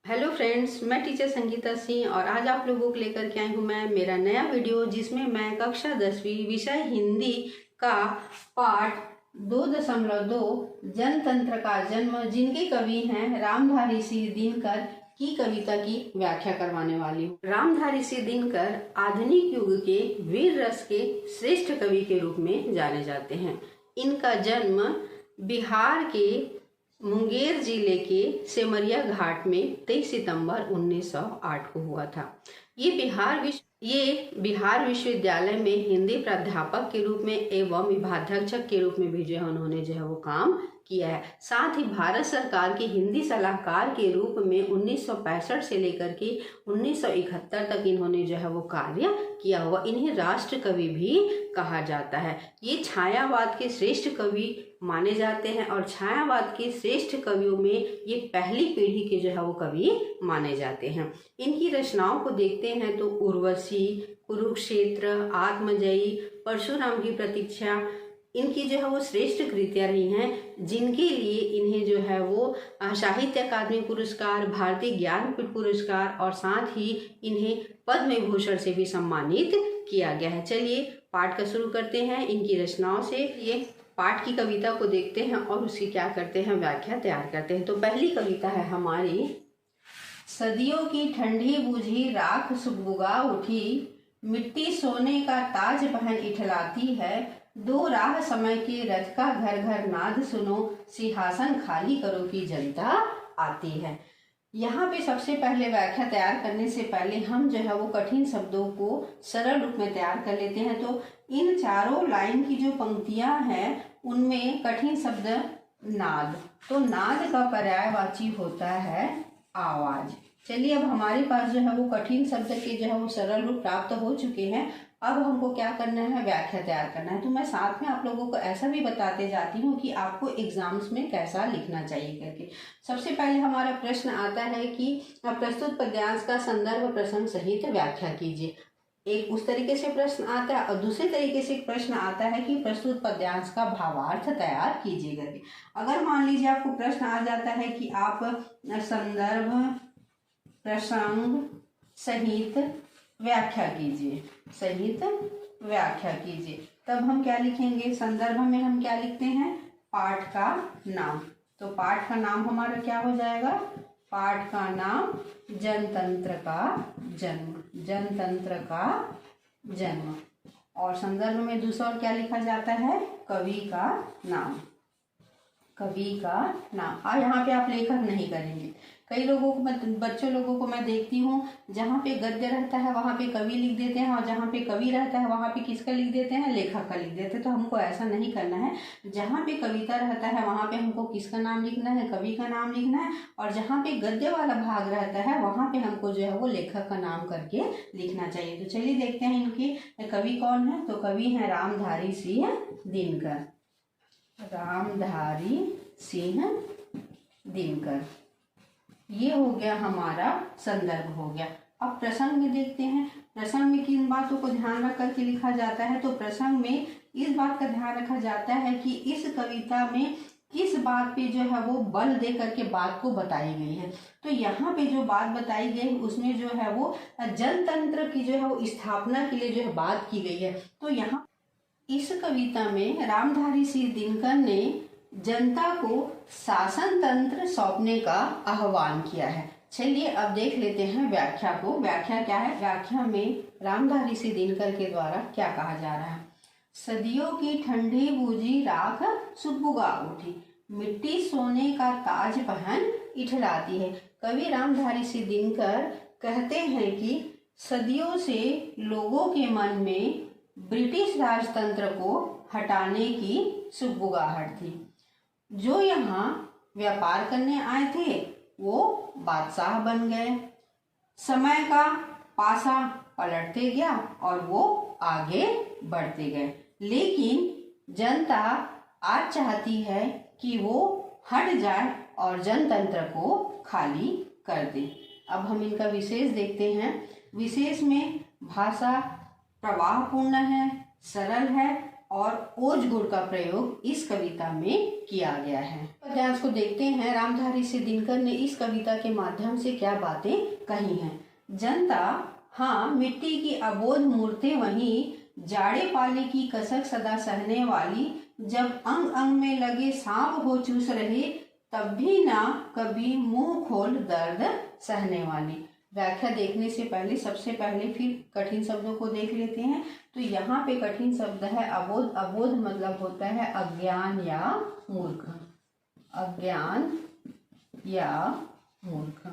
Hello friends, मैं teacher Sangeeta Singh और आज आप लोगों को लेकर के आई हूँ मैं मेरा नया वीडियो, जिसमें मैं कक्षा 10वीं विषय हिंदी का पाठ 2.2 जनतंत्र का जन्म, जिनके कवि हैं रामधारी सिंह दिनकर की कविता की व्याख्या करवाने वाली हूँ। रामधारी सिंह दिनकर आधुनिक युग के वीर रस के श्रेष्ठ कवि के रूप में जाने जाते हैं। इनका जन्म बिहार के मुंगेर जिले के सेमरिया घाट में 23 सितंबर 1908 को हुआ था। ये बिहार विश्वविद्यालय में हिंदी प्राध्यापक के रूप में एवं विभागाध्यक्ष के रूप में भी उन्होंने वो काम किया है। साथ ही भारत सरकार के हिंदी सलाहकार के रूप में 1965 से लेकर के 1971 तक इन्होंने वो कार्य किया हुआ। इन्हें राष्ट्र कवि भी कहा जाता है। ये छायावाद के श्रेष्ठ कवि माने जाते हैं और छायावाद के श्रेष्ठ कवियों में ये पहली पीढ़ी के वो कवि माने जाते हैं। इनकी रचनाओं को देखते हैं तो उर्वशी, कुरुक्षेत्र, आत्मजयी, परशुराम की प्रतीक्षा इनकी वो श्रेष्ठ कृतियां रही हैं, जिनके लिए इन्हें वो साहित्य अकादमी पुरस्कार, भारतीय ज्ञानपीठ पुरस्कार और साथ ही इन्हें पद्म विभूषण से भी सम्मानित किया गया है। चलिए पाठ का शुरू करते हैं। इनकी रचनाओं से ये पाठ की कविता को देखते हैं और उसकी क्या करते हैं, व्याख्या तैयार करते हैं। तो पहली कविता है हमारी, सदियों की ठंडी बूझी राख सुगबुगा उठी, मिट्टी सोने का ताज पहन इठलाती है, दो राह समय के रथ का घर घर नाद सुनो, सिंहासन खाली करो की जनता आती है। यहाँ पे सबसे पहले व्याख्या तैयार करने से पहले हम वो कठिन शब्दों को सरल रूप में तैयार कर लेते हैं। तो इन चारों लाइन की जो पंक्तियां हैं उनमें कठिन शब्द नाद, तो नाद का पर्यायवाची होता है आवाज। चलिए अब हमारे पास वो कठिन शब्द के वो सरल रूप प्राप्त हो चुके हैं। अब हमको क्या करना है, व्याख्या तैयार करना है। तो मैं साथ में आप लोगों को ऐसा भी बताते जाती हूँ कि आपको एग्जाम्स में कैसा लिखना चाहिए करके। सबसे पहले हमारा प्रश्न आता है कि प्रस्तुत पद्यांश का संदर्भ प्रसंग सहित व्याख्या कीजिए। एक उस तरीके से प्रश्न आता है और दूसरे तरीके से प्रश्न आता है कि प्रस्तुत पद्यांश का भावार्थ तैयार कीजिए करके। अगर मान लीजिए आपको प्रश्न आ जाता है कि आप संदर्भ प्रसंग सहित व्याख्या कीजिए, तब हम क्या लिखेंगे, संदर्भ में हम क्या लिखते हैं, पाठ का नाम। तो पाठ का नाम हमारा क्या हो जाएगा, पाठ का नाम जनतंत्र का जन्म। और संदर्भ में दूसरा और क्या लिखा जाता है, कवि का नाम। और यहाँ पे आप लेखक नहीं करेंगे। कई लोगों को बच्चों लोगों को मैं देखती हूँ, जहाँ पे गद्य रहता है वहाँ पे कवि लिख देते हैं और जहाँ पे कवि रहता है वहाँ पे किसका लिख देते हैं, लेखक का लिख देते हैं। तो हमको ऐसा नहीं करना है। जहाँ पे कविता रहता है वहाँ पे हमको किसका नाम लिखना है, कवि का नाम लिखना है। और जहाँ पे गद्य वाला भाग रहता है वहाँ पे हमको वो लेखक का नाम करके लिखना चाहिए। तो चलिए देखते हैं इनके कवि कौन है। तो कवि है रामधारी सिंह दिनकर। ये हो गया हमारा संदर्भ हो गया। अब प्रसंग में देखते हैं, प्रसंग में किन बातों को ध्यान रख करके लिखा जाता है। तो प्रसंग में इस बात का ध्यान रखा जाता है कि इस कविता में किस बात पे वो बल दे करके बात को बताई गई है। तो यहाँ पे जो बात बताई गई उसमें वो जनतंत्र की वो स्थापना के लिए बात की गई है। तो यहाँ इस कविता में रामधारी सिंह दिनकर ने जनता को शासन तंत्र सौंपने का आह्वान किया है। चलिए अब देख लेते हैं व्याख्या को। व्याख्या क्या है, व्याख्या में रामधारी सिंह दिनकर के द्वारा क्या कहा जा रहा है, सदियों की ठंडी बूझी राख सुगबुगा उठी, मिट्टी सोने का ताज पहन इठलाती है। कवि रामधारी सिंह दिनकर कहते हैं कि सदियों से लोगों के मन में ब्रिटिश राजतंत्र को हटाने की सुगबुगाहट थी। जो यहाँ व्यापार करने आए थे वो बादशाह बन गए। समय का पासा पलटते गया और वो आगे बढ़ते गए। लेकिन जनता आज चाहती है कि वो हट जाए और जनतंत्र को खाली कर दे। अब हम इनका विशेष देखते हैं। विशेष में भाषा प्रवाहपूर्ण है, सरल है और ओज गुड़ का प्रयोग इस कविता में किया गया है। पद्यांश को देखते हैं। रामधारी सिंह दिनकर ने इस कविता के माध्यम से क्या बातें कही हैं। जनता हाँ मिट्टी की अबोध मूर्तें वहीं, जाड़े पाले की कसक सदा सहने वाली, जब अंग अंग में लगे सांप हो चूस रहे, तब भी ना कभी मुंह खोल दर्द सहने वाली। व्याख्या देखने से पहले सबसे पहले फिर कठिन शब्दों को देख लेते हैं। तो यहाँ पे कठिन शब्द है अबोध। अबोध मतलब होता है अज्ञान या मूर्ख। अज्ञान या मूर्ख।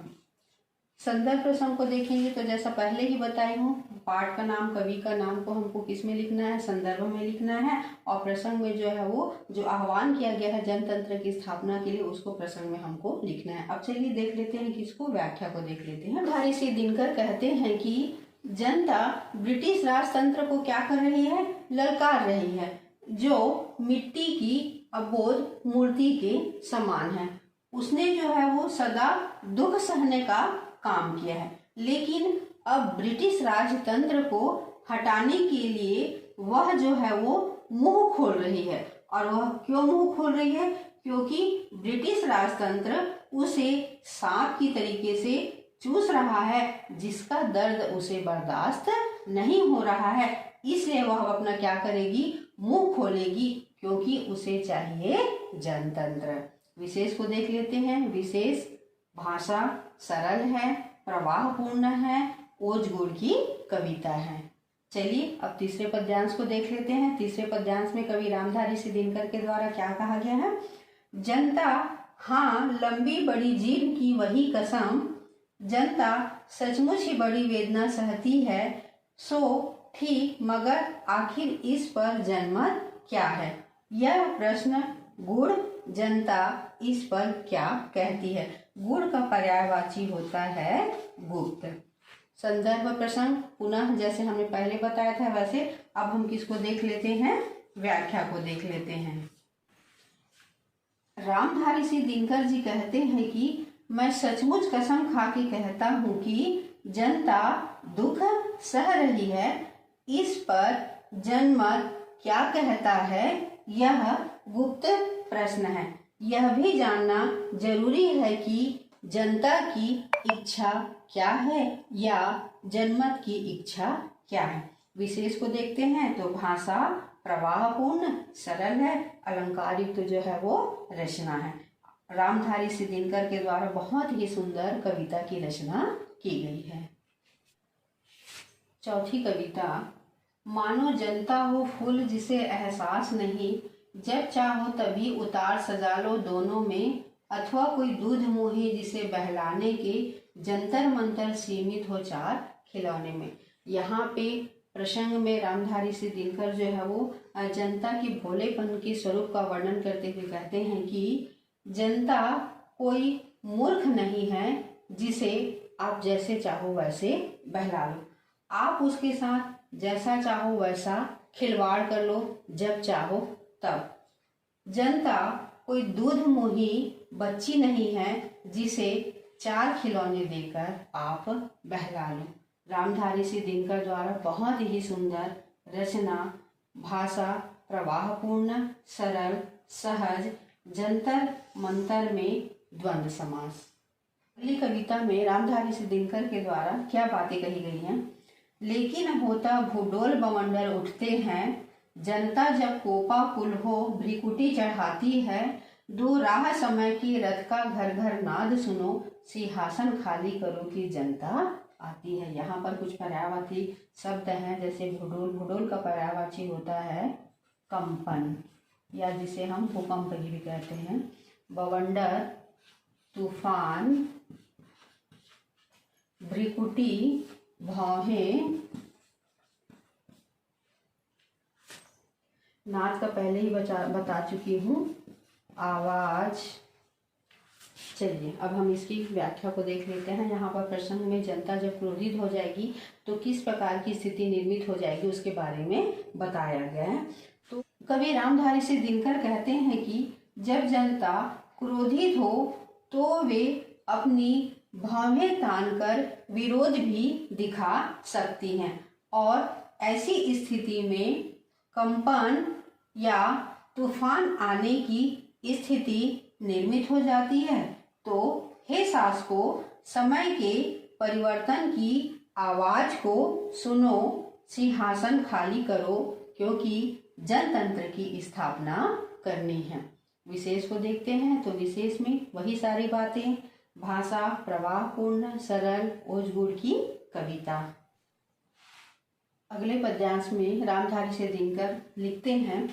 संदर्भ प्रसंग को देखेंगे तो जैसा पहले ही बताई हूँ, पाठ का नाम, कवि का नाम को हमको किस में लिखना है, संदर्भ में लिखना है। और प्रसंग में जो है वो जो आह्वान किया गया है जनतंत्र की स्थापना के लिए, उसको प्रसंग में हमको लिखना है। अब चलिए देख लेते हैं किसको, व्याख्या को देख लेते हैं। रामधारी सिंह दिनकर कहते हैं कि जनता ब्रिटिश राजतंत्र को क्या कर रही है, ललकार रही है, जो मिट्टी की अबोध मूर्ति के समान है। उसने जो है वो सदा दुख सहने का काम किया है, लेकिन अब ब्रिटिश राजतंत्र को हटाने के लिए वह जो है वो मुंह खोल रही है। और वह क्यों मुंह खोल रही है, क्योंकि ब्रिटिश राजतंत्र उसे सांप की तरीके से चूस रहा है, जिसका दर्द उसे बर्दाश्त नहीं हो रहा है। इसलिए वह अपना क्या करेगी, मुंह खोलेगी, क्योंकि उसे चाहिए जनतंत्र। विशेष को देख लेते हैं। विशेष भाषा सरल है, प्रवाहपूर्ण है, ओज गुड़ की कविता है। चलिए अब तीसरे पद्यांश को देख लेते हैं। तीसरे पद्यांश में कवि रामधारी सिंह दिनकर के द्वारा क्या कहा गया है। जनता हाँ लंबी बड़ी जीभ की वही कसम, जनता सचमुच ही बड़ी वेदना सहती है, सो ठीक मगर आखिर इस पर जनमत क्या है। यह प्रश्न गुड़ जनता इस पर क्या कहती है। गुड़ का पर्यायवाची होता है गुप्त। संदर्भ प्रसंग पुनः जैसे हमने पहले बताया था वैसे अब हम किसको देख लेते हैं, व्याख्या को देख लेते हैं। रामधारी सिंह दिनकर जी कहते हैं कि मैं सचमुच कसम खा के कहता हूँ कि जनता दुख सह रही है, इस पर जनमत क्या कहता है, यह गुप्त प्रश्न है। यह भी जानना जरूरी है कि जनता की इच्छा क्या है या जनमत की इच्छा क्या है। विशेष को देखते हैं तो भाषा प्रवाहपूर्ण सरल है, अलंकार युक्त जो है वो रचना है। रामधारी सिंह दिनकर के द्वारा बहुत ही सुंदर कविता की रचना की गई है। चौथी कविता, मानो जनता हो फूल जिसे एहसास नहीं, जब चाहो तभी उतार सजा लो दोनों में, अथवा कोई दूध मोही जिसे बहलाने के जंतर मंतर सीमित हो चार खिलौने में। यहाँ पे प्रसंग में रामधारी सिंह दिनकर जो है वो जनता की भोलेपन के स्वरूप का वर्णन करते हुए कहते हैं कि जनता कोई मूर्ख नहीं है जिसे आप जैसे चाहो वैसे बहला लो। आप उसके साथ जैसा चाहो वैसा खिलवाड़ कर लो जब चाहो तब। जनता कोई दूध मोही बच्ची नहीं है जिसे चार खिलौने देकर आप बहला लो। रामधारी सिंह दिनकर द्वारा बहुत ही सुंदर रचना, भाषा प्रवाहपूर्ण सरल सहज, जंतर मंतर में द्वंद्व समास। अगली कविता में रामधारी सिंह दिनकर के द्वारा क्या बातें कही गई हैं। लेकिन होता भूडोल बवंडर उठते हैं, जनता जब कोपा कुल हो भ्रिकुटी चढ़ाती है, दो राह समय की रथ का घर घर नाद सुनो, सिंहासन खाली करो की जनता आती है। यहाँ पर कुछ पर्यायवाची शब्द हैं, जैसे भूडोल। भूडोल का पर्यायवाची होता है कंपन, या जिसे हम भूकंप भी कहते हैं। बवंडर तूफान, भ्रिकुटी भौहें, नाद का पहले ही बता चुकी हूँ, आवाज। चलिए अब हम इसकी व्याख्या को देख लेते हैं। यहाँ पर प्रसंग में जनता जब क्रोधित हो जाएगी तो किस प्रकार की स्थिति निर्मित हो जाएगी उसके बारे में बताया गया है। तो कवि रामधारी सिंह दिनकर कहते हैं कि जब जनता क्रोधित हो तो वे अपनी भौहें तानकर विरोध भी दिखा सकती हैं, और ऐसी स्थिति में कंपन या तूफान आने की स्थिति निर्मित हो जाती है तो हे शासकों, समय के परिवर्तन की आवाज को सुनो, सिंहासन खाली करो, क्योंकि जनतंत्र की स्थापना करनी है। विशेष को देखते हैं तो विशेष में वही सारी बातें, भाषा प्रवाहपूर्ण, सरल, ओजगुड़ की कविता। अगले पद्यांश में रामधारी सिंह दिनकर लिखते हैं,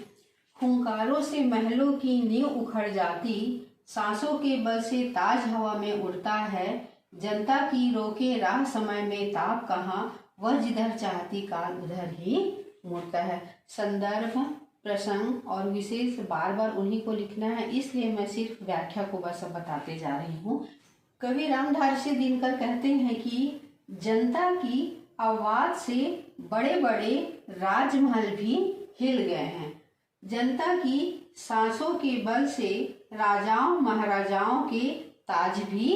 हुंकारों से महलों की नींव उखड़ जाती, सांसों के बल से ताज हवा में उड़ता है, जनता की रोके राह समय में ताप कहाँ, वह जिधर चाहती काल उधर ही मुड़ता है। संदर्भ, प्रसंग और विशेष बार बार उन्हीं को लिखना है, इसलिए मैं सिर्फ व्याख्या को बस बताते जा रही हूँ। कवि रामधारी सिंह दिनकर कहते हैं कि जनता की आवाज से बड़े बड़े राजमहल भी हिल गए हैं, जनता की सांसों के बल से राजाओं महाराजाओं के ताज भी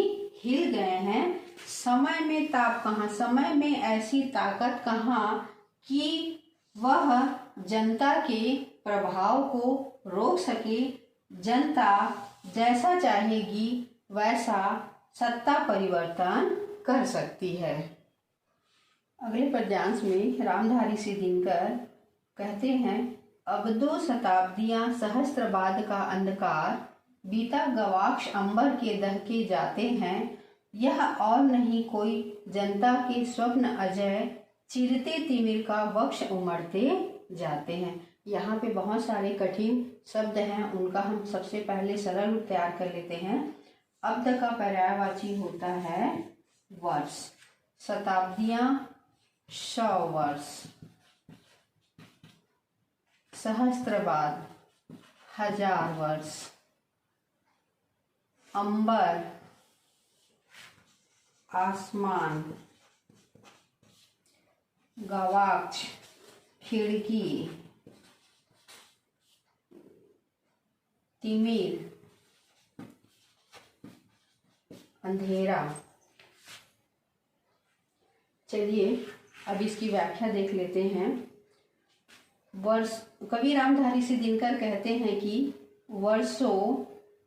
हिल गए हैं, समय में ताप कहाँ, समय में ऐसी ताकत कहाँ कि वह जनता के प्रभाव को रोक सके, जनता जैसा चाहेगी वैसा सत्ता परिवर्तन कर सकती है। अगले पद्यांश में रामधारी सिंह दिनकर कहते हैं, अब 2 शताब्दियां सहस्त्र बाद का अंधकार, बीता गवाक्ष अंबर के दहके जाते हैं, यह और नहीं कोई जनता के स्वप्न अजय, चिरते तिमिर का वक्ष उमड़ते जाते हैं। यहाँ पे बहुत सारे कठिन शब्द हैं, उनका हम सबसे पहले सरल रूप तैयार कर लेते हैं। अब्द का पर्यायवाची होता है वर्ष, शताब्दियां 100 वर्ष, सहस्त्रवाद 1000 वर्ष, अंबर आसमान, गवाक्ष खिड़की, तिमिर अंधेरा। चलिए अब इसकी व्याख्या देख लेते हैं। वर्ष, कवि रामधारी सिंह दिनकर कहते हैं कि वर्षों,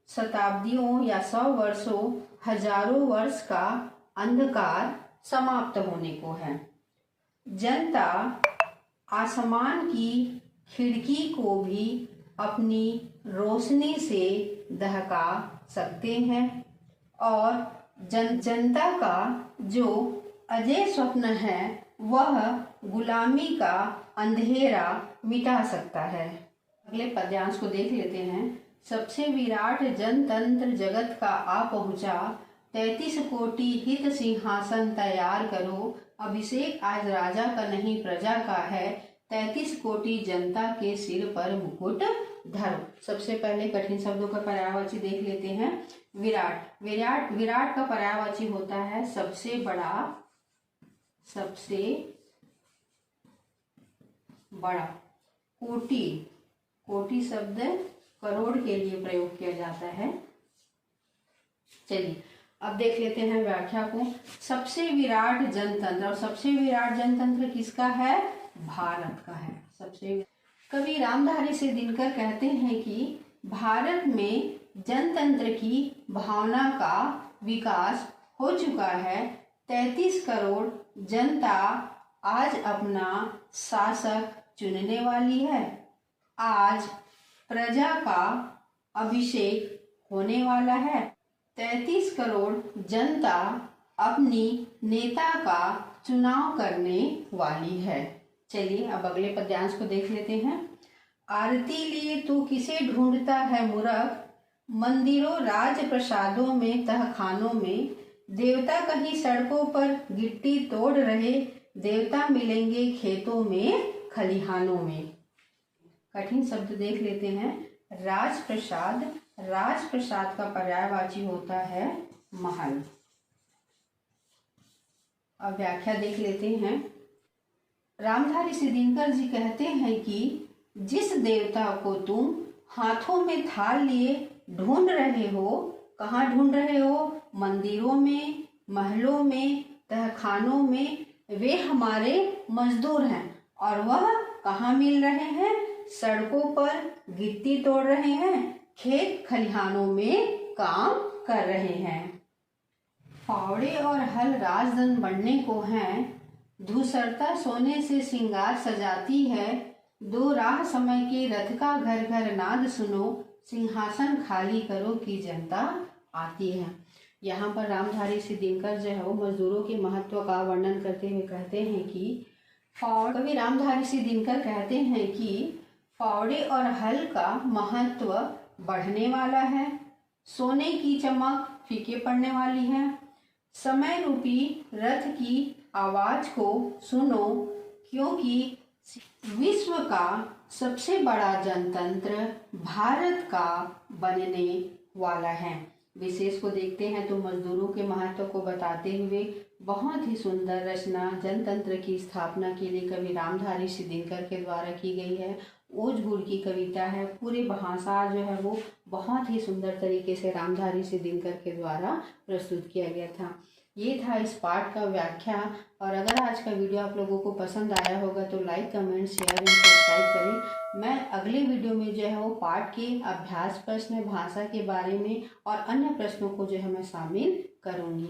शताब्दियों या 100 वर्षों, हजारों वर्ष का अंधकार समाप्त होने को है। जनता आसमान की खिड़की को भी अपनी रोशनी से दहका सकते हैं और जनता का जो अजय स्वप्न है वह गुलामी का अंधेरा मिटा सकता है। अगले पद्यांश को देख लेते हैं। सबसे विराट जनतंत्र जगत का आ पहुंचा, 33 कोटि हित सिंहासन तैयार करो, अभिषेक आज राजा का नहीं प्रजा का है, 33 कोटि जनता के सिर पर मुकुट धरो। सबसे पहले कठिन शब्दों का पर्यायवाची देख लेते हैं। विराट, विराट का पर्यायवाची होता है सबसे बड़ा, सबसे बड़ा। कोटि, कोटि शब्द करोड़ के लिए प्रयोग किया जाता है। चलिए अब देख लेते हैं व्याख्या को। सबसे विराट जनतंत्र, और सबसे विराट जनतंत्र किसका है? भारत का है। सबसे कवि रामधारी सिंह दिनकर कहते हैं कि भारत में जनतंत्र की भावना का विकास हो चुका है। 33 करोड़ जनता आज अपना शासक चुनने वाली है। आज प्रजा का अभिषेक होने वाला है। 33 करोड़ जनता अपनी नेता का चुनाव करने वाली है। चलिए अब अगले पद्यांश को देख लेते हैं। आरती लिए तू किसे ढूंढता है मूर्ख, मंदिरों राज प्रसादों में तहखानों में, देवता कहीं सड़कों पर गिट्टी तोड़ रहे, देवता मिलेंगे खेतों में खलिहानों में। कठिन शब्द देख लेते हैं। राजप्रसाद, राजप्रसाद का पर्यायवाची होता है महल। अब व्याख्या देख लेते हैं। रामधारी सिंह दिनकर जी कहते हैं कि जिस देवता को तुम हाथों में थाल लिए ढूंढ रहे हो, कहाँ ढूंढ रहे हो? मंदिरों में, महलों में, तहखानों में। वे हमारे मजदूर हैं और वह कहाँ मिल रहे हैं? सड़कों पर गिट्टी तोड़ रहे हैं, खेत खलिहानों में काम कर रहे हैं। फावड़े और हल राजधन बढ़ने को हैं, धूसरता सोने से श्रृंगार सजाती है। दो राह समय के रथ का घर घर नाद सुनो, सिंहासन खाली करो की जनता आती है। यहाँ पर रामधारी सिंह दिनकर जो है वो मजदूरों के महत्व का वर्णन करते हुए कहते हैं कि कवि रामधारी सिंह दिनकर कहते हैं कि फावड़े और हल का महत्व बढ़ने वाला है, सोने की चमक फीके पड़ने वाली है। समय रूपी रथ की आवाज को सुनो, क्योंकि विश्व का सबसे बड़ा जनतंत्र भारत का बनने वाला है। विशेष को देखते हैं तो मजदूरों के महत्व को बताते हुए बहुत ही सुंदर रचना जनतंत्र की स्थापना के लिए कवि रामधारी सिंह दिनकर के द्वारा की गई है। ओज गुड़ की कविता है, पूरे भाषा जो है वो बहुत ही सुंदर तरीके से रामधारी सिंह दिनकर के द्वारा प्रस्तुत किया गया था। ये था इस पाठ का व्याख्या। और अगर आज का वीडियो आप लोगों को पसंद आया होगा तो like, comment, share and subscribe करें। मैं अगले वीडियो में जो है वो पाठ के अभ्यास प्रश्न, भाषा के बारे में और अन्य प्रश्नों को जो है मैं शामिल करूँगी।